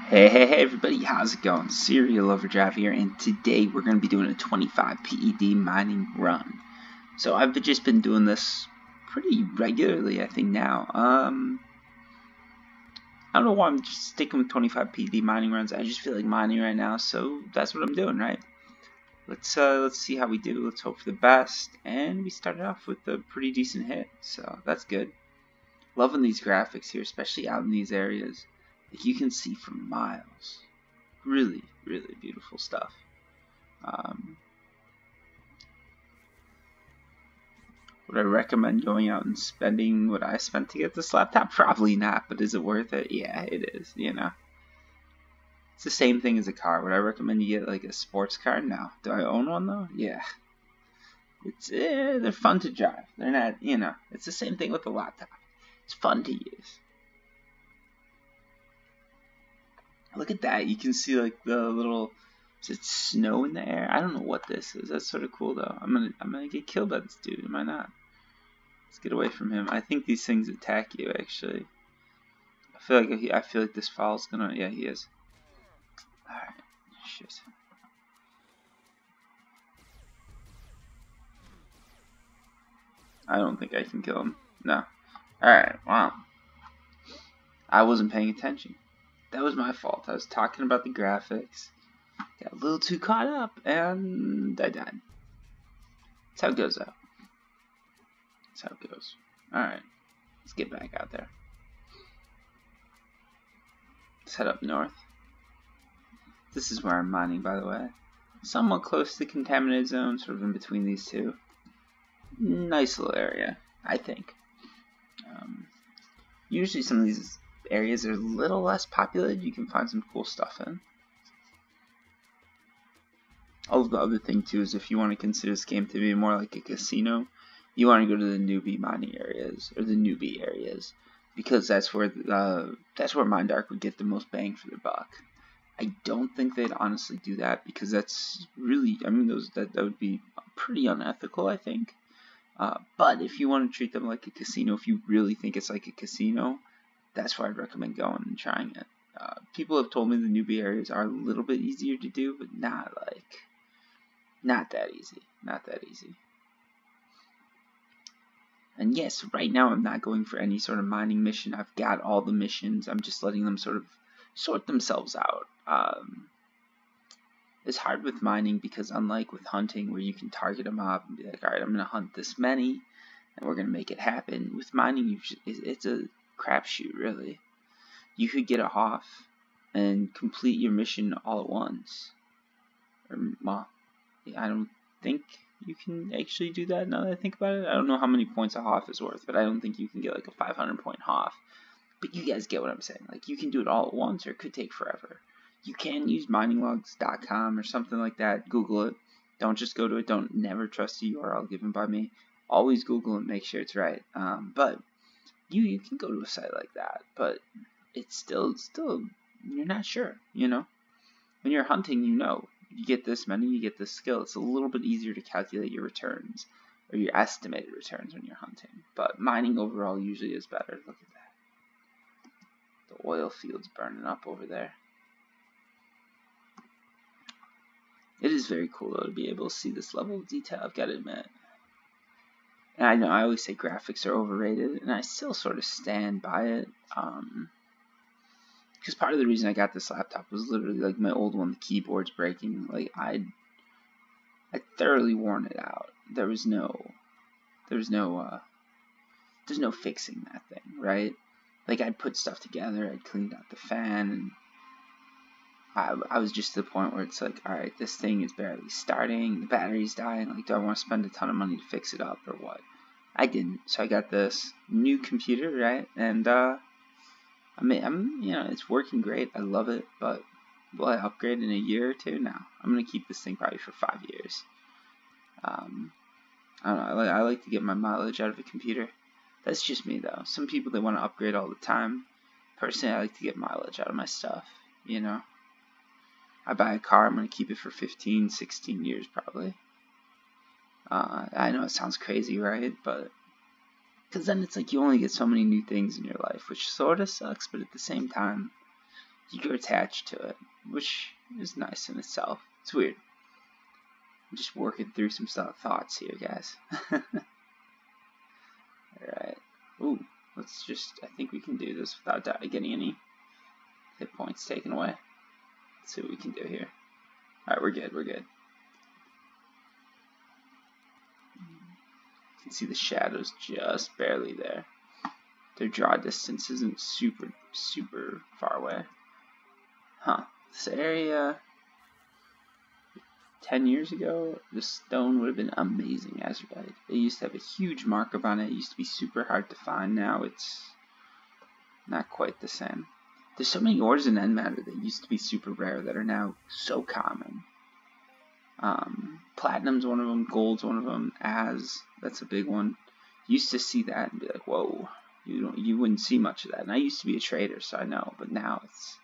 Hey everybody, how's it going? Serial Overdrive here, and today we're going to be doing a 25 PED mining run. So I've just been doing this pretty regularly, I think now. I don't know why I'm just sticking with 25 PED mining runs. I just feel like mining right now, so that's what I'm doing, right? Let's see how we do. Let's hope for the best, and we started off with a pretty decent hit, so that's good. Loving these graphics here, especially out in these areas. Like you can see for miles. Really, really beautiful stuff. Would I recommend going out and spending what I spent to get this laptop? Probably not, but is it worth it? Yeah, it is, you know. It's the same thing as a car. Would I recommend you get like a sports car? No. Do I own one though? Yeah. They're fun to drive. They're not, you know, it's the same thing with the laptop. It's fun to use. Look at that. You can see like the little, is it snow in the air? I don't know what this is. That's sort of cool though. I'm gonna get killed by this dude. Am I not? Let's get away from him. I think these things attack you actually. I feel like this foul's gonna, yeah, he is. Alright. Shit. I don't think I can kill him. No. Alright, wow. I wasn't paying attention. That was my fault. I was talking about the graphics. Got a little too caught up, and I died. That's how it goes, though. That's how it goes. Alright, let's get back out there. Let's head up north. This is where I'm mining, by the way. Somewhat close to the contaminated zone, sort of in between these two. Nice little area, I think. Usually some of these areas are a little less populated. You can find some cool stuff in. The other thing too is if you want to consider this game to be more like a casino, you want to go to the newbie mining areas or the newbie areas because that's where Mindark would get the most bang for their buck. I don't think they'd honestly do that because that's really, I mean, that would be pretty unethical, I think. But if you want to treat them like a casino, if you really think it's like a casino, that's where I'd recommend going and trying it. People have told me the newbie areas are a little bit easier to do, but not that easy. Not that easy. And yes, right now I'm not going for any sort of mining mission. I've got all the missions. I'm just letting them sort of sort themselves out. It's hard with mining because unlike with hunting where you can target a mob and be like, alright, I'm going to hunt this many and we're going to make it happen. With mining, it's a crapshoot, really. You could get a Hoff and complete your mission all at once. Well, I don't think you can actually do that now that I think about it. I don't know how many points a Hoff is worth, but I don't think you can get like a 500 point Hoff. But you guys get what I'm saying. Like, you can do it all at once or it could take forever. You can use mininglogs.com or something like that. Google it. Don't just go to it. Don't never trust the URL given by me. Always Google and make sure it's right. But you can go to a site like that, but it's still you're not sure, you know. When you're hunting, you know, you get this many, you get this skill. It's a little bit easier to calculate your returns or your estimated returns when you're hunting. But mining overall usually is better. Look at that. The oil field's burning up over there. It is very cool though to be able to see this level of detail, I've got to admit. And I know I always say graphics are overrated, and I still sort of stand by it. Because part of the reason I got this laptop was literally like my old one, the keyboard's breaking. Like I thoroughly worn it out. There's no fixing that thing, right? Like I'd put stuff together, I'd cleaned out the fan, and I was just to the point where it's like, alright, this thing is barely starting, the battery's dying, like do I want to spend a ton of money to fix it up or what? I didn't, so I got this new computer, right, and you know, it's working great, I love it, but will I upgrade in a year or two? No, I'm going to keep this thing probably for 5 years. I don't know, I like to get my mileage out of a computer. That's just me though. Some people, they want to upgrade all the time. Personally, I like to get mileage out of my stuff, you know. I buy a car, I'm going to keep it for 15, 16 years probably. I know it sounds crazy, right? But because then it's like you only get so many new things in your life, which sort of sucks, but at the same time, you're attached to it, which is nice in itself. It's weird. I'm just working through some thoughts here, guys. Alright. Ooh, let's just, I think we can do this without getting any hit points taken away. Let's see what we can do here. Alright, we're good, we're good. You can see the shadows just barely there. Their draw distance isn't super far away. Huh. This area, 10 years ago, the stone would have been amazing as right. It used to have a huge markup on it. It used to be super hard to find. Now it's not quite the same. There's so many ores in end matter that used to be super rare that are now so common. Platinum's one of them. Gold's one of them. That's a big one. Used to see that and be like, whoa. You wouldn't see much of that. And I used to be a trader, so I know. But now it's,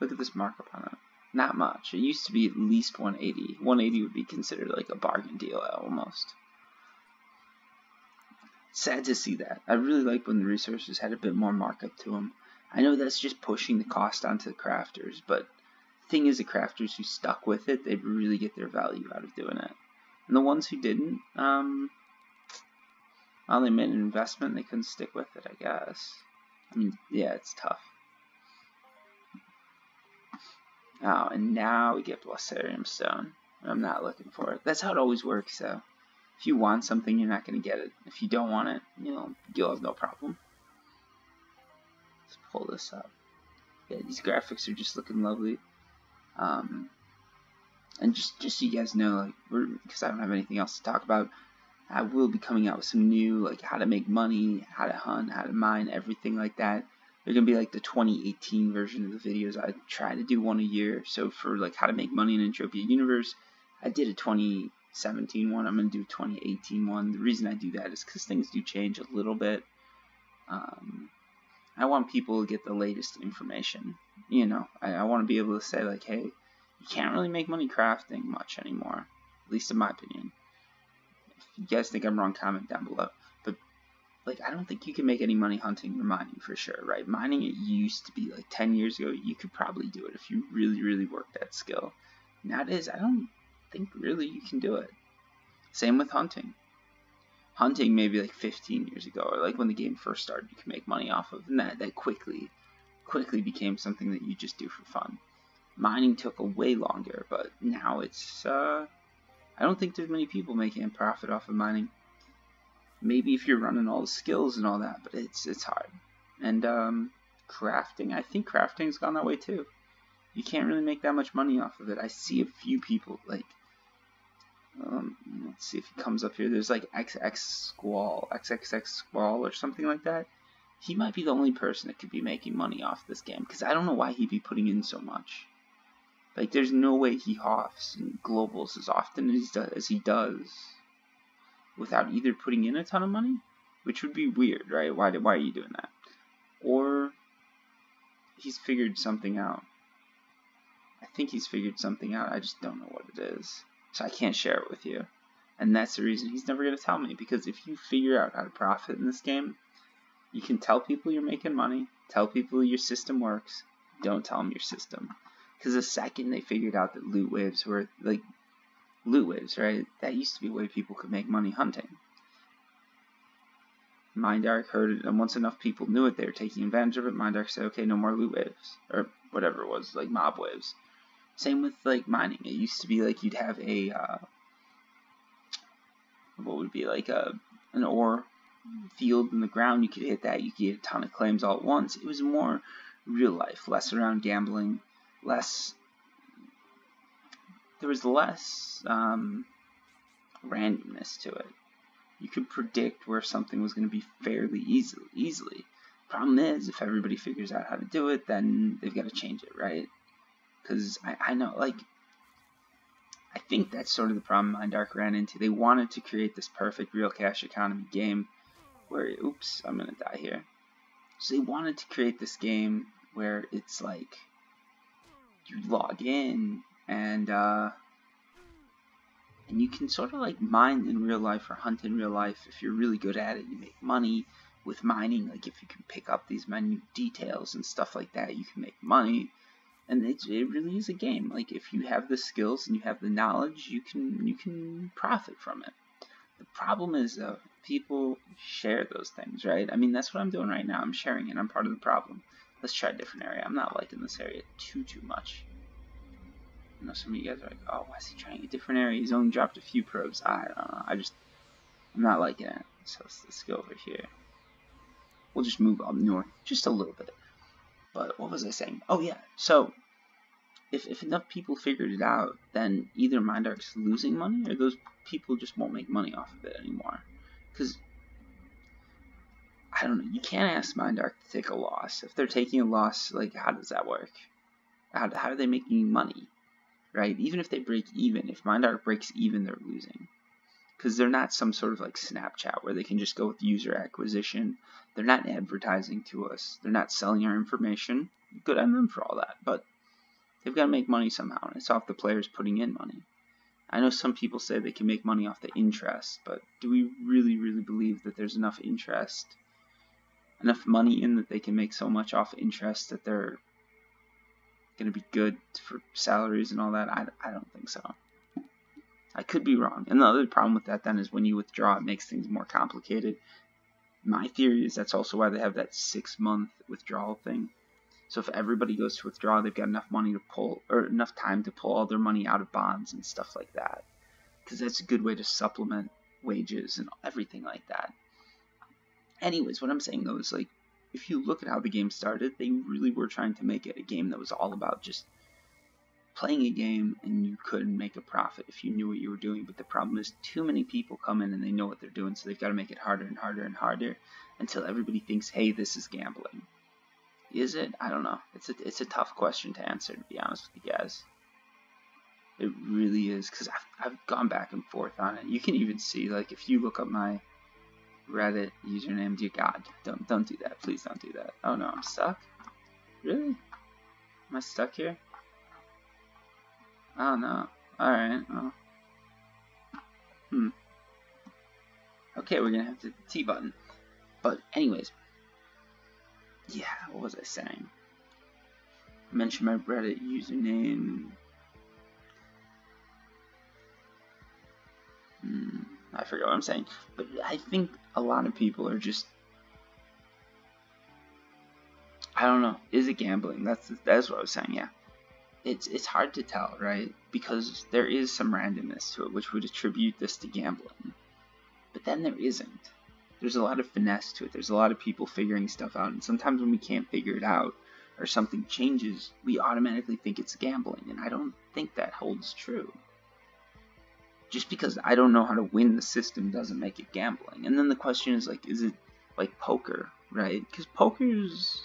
look at this markup on it. Not much. It used to be at least 180. 180 would be considered like a bargain deal almost. Sad to see that. I really like when the resources had a bit more markup to them. I know that's just pushing the cost onto the crafters, but the thing is, the crafters who stuck with it, they'd really get their value out of doing it. And the ones who didn't, well, they made an investment, they couldn't stick with it, I guess. I mean, yeah, it's tough. Oh, and now we get Blessarium Stone. I'm not looking for it. That's how it always works, though. If you want something, you're not going to get it. If you don't want it, you'll have no problem. Let's pull this up. Yeah, these graphics are just looking lovely. And just so you guys know, like, because I don't have anything else to talk about, I will be coming out with some new, like, how to make money, how to hunt, how to mine, everything like that. They're going to be like the 2018 version of the videos. I try to do one a year. So for like how to make money in Entropia Universe, I did a 2017 one. I'm going to do a 2018 one. The reason I do that is because things do change a little bit. I want people to get the latest information. I want to be able to say like, hey, you can't really make money crafting much anymore. At least in my opinion. If you guys think I'm wrong, comment down below. But like, I don't think you can make any money hunting or mining for sure, right? Mining, it used to be like 10 years ago, you could probably do it if you really worked that skill. Nowadays, I don't think really you can do it. Same with hunting. Hunting maybe like 15 years ago, or like when the game first started, you could make money off of, and that quickly became something that you just do for fun. Mining took a way longer, but now it's, I don't think there's many people making a profit off of mining. Maybe if you're running all the skills and all that, but it's hard. And crafting, I think crafting's gone that way too. You can't really make that much money off of it. I see a few people like, let's see if he comes up here. There's like XXX Squall or something like that. He might be the only person that could be making money off this game, because I don't know why he'd be putting in so much. Like, there's no way he hoffs and globals as often as he does without either putting in a ton of money, which would be weird, right? Why are you doing that? Or he's figured something out. I think he's figured something out. I just don't know what it is. So I can't share it with you. And that's the reason he's never going to tell me. Because if you figure out how to profit in this game, you can tell people you're making money, tell people your system works, don't tell them your system. Because the second they figured out that loot waves were, like, loot waves, right? That used to be a way people could make money hunting. Mindark heard it, and once enough people knew it, they were taking advantage of it. Mindark said, okay, no more loot waves. Or whatever it was, like mob waves. Same with, like, mining. It used to be, like, you'd have a, what would be, like, an ore field in the ground. You could hit that. You could get a ton of claims all at once. It was more real life, less around gambling, there was less randomness to it. You could predict where something was going to be fairly easily. Problem is, if everybody figures out how to do it, then they've got to change it, right? Because I know, like, I think that's sort of the problem Mindark ran into. They wanted to create this perfect real cash economy game where, oops, I'm going to die here. So they wanted to create this game where it's like, you log in and you can sort of like mine in real life or hunt in real life. If you're really good at it, you make money with mining. Like if you can pick up these minute details and stuff like that, you can make money. And it really is a game. Like, if you have the skills and you have the knowledge, you can profit from it. The problem is, though, people share those things, right? I mean, that's what I'm doing right now. I'm sharing it. I'm part of the problem. Let's try a different area. I'm not liking this area too much. I know some of you guys are like, oh, why is he trying a different area? He's only dropped a few probes. I don't know. I'm not liking it. So let's go over here. We'll just move up north just a little bit. But what was I saying? Oh, yeah. So if enough people figured it out, then either Mindark's losing money or those people just won't make money off of it anymore. Because, I don't know, you can't ask Mindark to take a loss. If they're taking a loss, like, how does that work? How are they making money? Right? Even if they break even, if Mindark breaks even, they're losing. Because they're not some sort of like Snapchat where they can just go with user acquisition. They're not advertising to us. They're not selling our information. Good on them for all that. But they've got to make money somehow, and it's off the players putting in money. I know some people say they can make money off the interest, but do we really believe that there's enough interest, enough money in that they can make so much off interest that they're going to be good for salaries and all that? I don't think so. I could be wrong. And the other problem with that then is when you withdraw, it makes things more complicated. My theory is that's also why they have that 6-month withdrawal thing. So if everybody goes to withdraw, they've got enough money to pull, or enough time to pull all their money out of bonds and stuff like that. Because that's a good way to supplement wages and everything like that. Anyways, what I'm saying though is, like, if you look at how the game started, they really were trying to make it a game that was all about just playing a game, and you could make a profit if you knew what you were doing. But the problem is too many people come in and they know what they're doing, so they've got to make it harder and harder and harder until everybody thinks, hey, this is gambling. Is it? I don't know. It's a tough question to answer, to be honest with you guys. It really is, because I've gone back and forth on it. You can even see, like, if you look up my Reddit username, dear God, don't do that. Please don't do that. Oh no, I'm stuck? Really? Am I stuck here? Oh no. Alright. Oh. Okay, we're gonna have to T button. But anyways. Yeah, what was I saying? I mentioned my Reddit username. I forget what I'm saying. But I think a lot of people are just, I don't know. Is it gambling? That's what I was saying, yeah. It's hard to tell, right? Because there is some randomness to it, which would attribute this to gambling. But then there isn't. There's a lot of finesse to it. There's a lot of people figuring stuff out. And sometimes when we can't figure it out, or something changes, we automatically think it's gambling. And I don't think that holds true. Just because I don't know how to win the system doesn't make it gambling. And then the question is, like, is it like poker, right? Because poker's,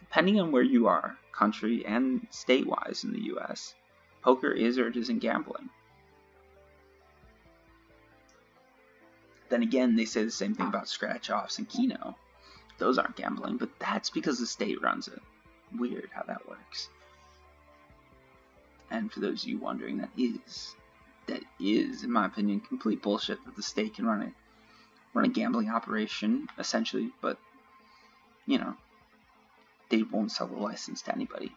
depending on where you are, country and state-wise in the US, poker is or it isn't gambling. Then again, they say the same thing about scratch-offs and Keno. Those aren't gambling, but that's because the state runs it. Weird how that works. And for those of you wondering, that is, in my opinion, complete bullshit that the state can run a gambling operation, essentially, but, you know, they won't sell the license to anybody.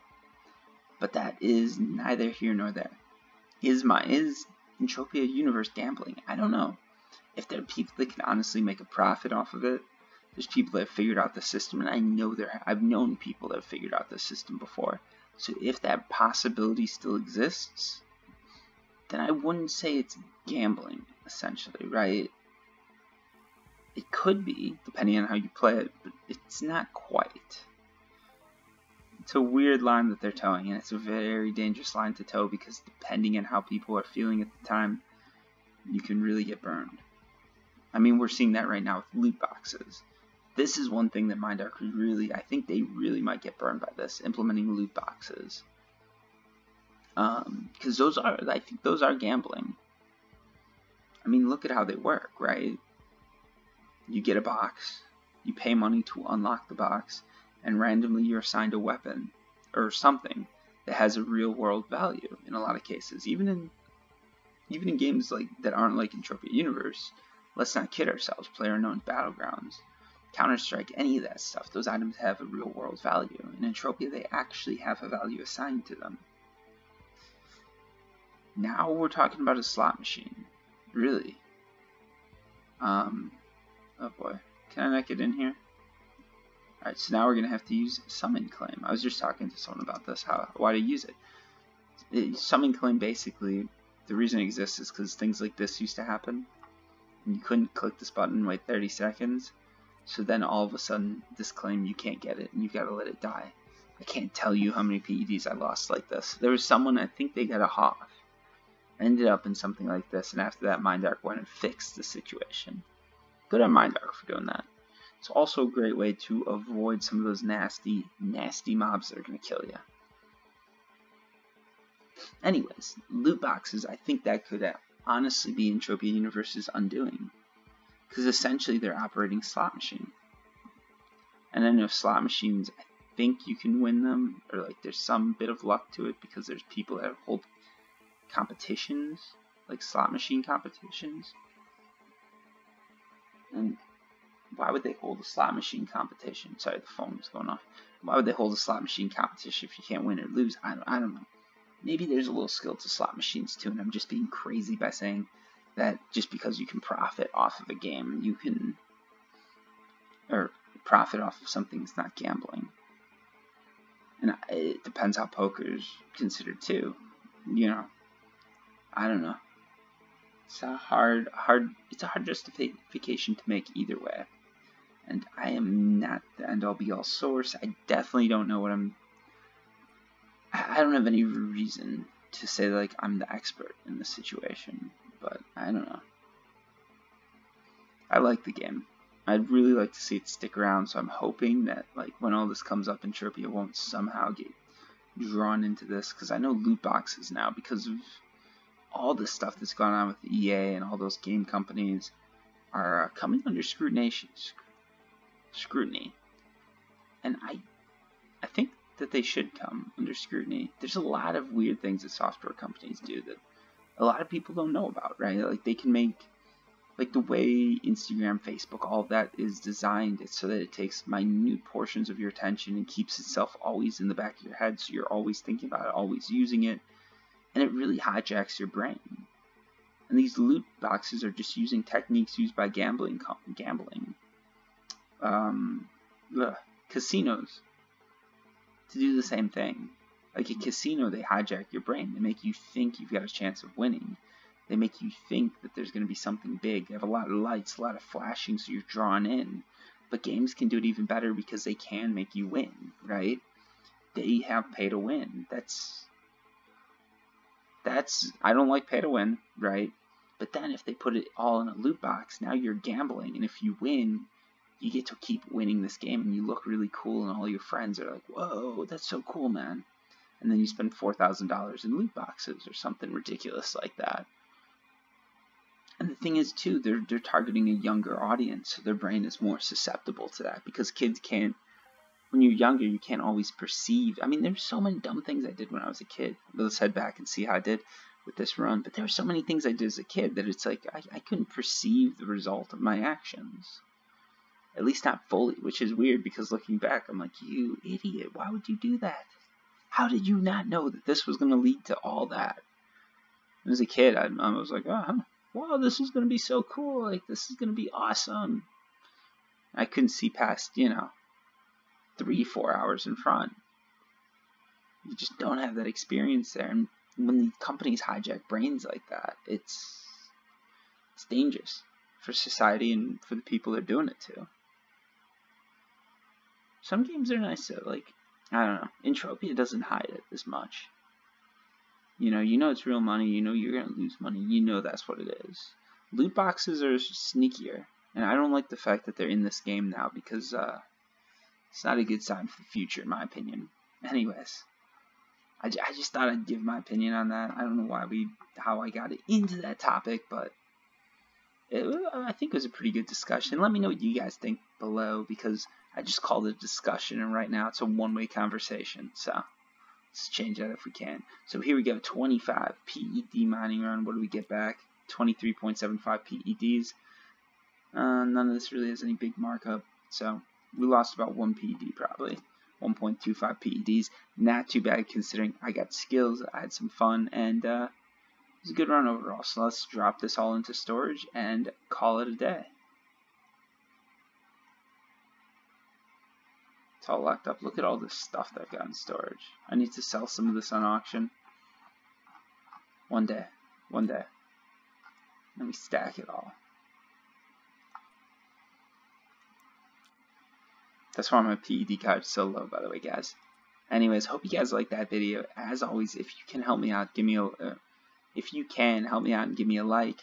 But that is neither here nor there. Is Entropia Universe gambling? I don't know. If there are people that can honestly make a profit off of it, there's people that have figured out the system, and I've known people that have figured out the system before. So if that possibility still exists, then I wouldn't say it's gambling, essentially, right? It could be, depending on how you play it, but it's not quite. It's a weird line that they're towing, and it's a very dangerous line to tow, because depending on how people are feeling at the time, you can really get burned. I mean, we're seeing that right now with loot boxes. This is one thing that Mindark really, I think they really might get burned by this, implementing loot boxes. Because I think those are gambling. I mean, look at how they work, right? You get a box, you pay money to unlock the box, and randomly you're assigned a weapon or something that has a real world value in a lot of cases. Even in games like that aren't like Entropia Universe, let's not kid ourselves. PlayerUnknown's Battlegrounds Counter-Strike, any of that stuff, those items have a real-world value. In Entropia, they actually have a value assigned to them. Now we're talking about a slot machine. Really. Oh boy. Can I not get in here? Alright, so now we're going to have to use Summon Claim. I was just talking to someone about this, why to use it. Summon Claim, basically, the reason it exists is because things like this used to happen. And you couldn't click this button and wait 30 seconds. So then all of a sudden, this claim, you can't get it, and you've got to let it die. I can't tell you how many PEDs I lost like this. There was someone, I think they got a Hoth. I ended up in something like this, and after that, Mindark went and fixed the situation. Good on Mindark for doing that. It's also a great way to avoid some of those nasty, nasty mobs that are going to kill you. Anyways, loot boxes, I think that could honestly be Entropia Universe's undoing. Because essentially they're operating slot machine. And I know slot machines, I think you can win them, or like there's some bit of luck to it because there's people that hold competitions, like slot machine competitions. And why would they hold a slot machine competition? Sorry, the phone was going off. Why would they hold a slot machine competition if you can't win or lose? I don't know. Maybe there's a little skill to slot machines too, and I'm just being crazy by saying that just because you can profit off of a game, you can, or profit off of something that's not gambling. And it depends how poker is considered too. You know, I don't know. It's a hard justification to make either way. And I am not the end-all be-all source. I definitely don't know what I don't have any reason to say like I'm the expert in this situation, but I don't know. I like the game. I'd really like to see it stick around, so I'm hoping that like when all this comes up, Entropia won't somehow get drawn into this, because I know loot boxes now, because of all this stuff that's gone on with EA and all those game companies, are coming under scrutiny. And I think that they should come under scrutiny. There's a lot of weird things that software companies do that a lot of people don't know about, right? Like they can make, like the way Instagram, Facebook, all of that is designed, it's so that it takes minute portions of your attention and keeps itself always in the back of your head, so you're always thinking about it, always using it, and it really hijacks your brain. And these loot boxes are just using techniques used by casinos to do the same thing. Like a casino, they hijack your brain. They make you think you've got a chance of winning. They make you think that there's going to be something big. They have a lot of lights, a lot of flashing, so you're drawn in. But games can do it even better because they can make you win, right? They have pay to win. That's I don't like pay to win, right? But then if they put it all in a loot box, now you're gambling, and if you win, you get to keep winning this game, and you look really cool, and all your friends are like, whoa, that's so cool, man. And then you spend $4,000 in loot boxes or something ridiculous like that. And the thing is, too, they're targeting a younger audience, so their brain is more susceptible to that, because kids can't, when you're younger, you can't always perceive. I mean, there's so many dumb things I did when I was a kid. Let's head back and see how I did with this run. But there were so many things I did as a kid that it's like I couldn't perceive the result of my actions. At least not fully, which is weird, because looking back, I'm like, you idiot, why would you do that? How did you not know that this was going to lead to all that? As a kid, I was like, oh, wow, this is going to be so cool. Like, this is going to be awesome. I couldn't see past, 3-4 hours in front. You just don't have that experience there. And when the companies hijack brains like that, it's dangerous for society and for the people they're doing it to. Some games are nice though, like, I don't know, Entropia doesn't hide it as much. You know it's real money, you know you're gonna lose money, you know that's what it is. Loot boxes are sneakier, and I don't like the fact that they're in this game now, because it's not a good sign for the future, in my opinion. Anyways, I just thought I'd give my opinion on that. I don't know how I got into that topic, but I think it was a pretty good discussion. Let me know what you guys think below, because I just called it a discussion, and right now it's a one-way conversation. So let's change that if we can. So here we go, 25 PED mining run. What do we get back? 23.75 PEDs. None of this really has any big markup. So we lost about 1 PED probably. 1.25 PEDs. Not too bad considering I got skills, I had some fun, and it was a good run overall. So let's drop this all into storage and call it a day. It's all locked up. Look at all this stuff that I've got in storage. I need to sell some of this on auction. One day. Let me stack it all. That's why my PED card is so low, by the way, guys. Anyways, hope you guys liked that video. As always, if you can help me out, give me a help me out and give me a like.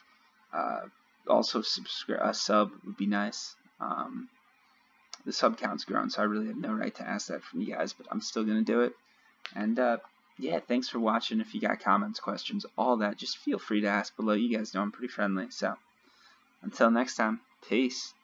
Also, a sub would be nice. The sub count's grown, so I really have no right to ask that from you guys, but I'm still gonna do it. And yeah, thanks for watching. If you got comments, questions, all that, just feel free to ask below. You guys know I'm pretty friendly. So until next time, peace.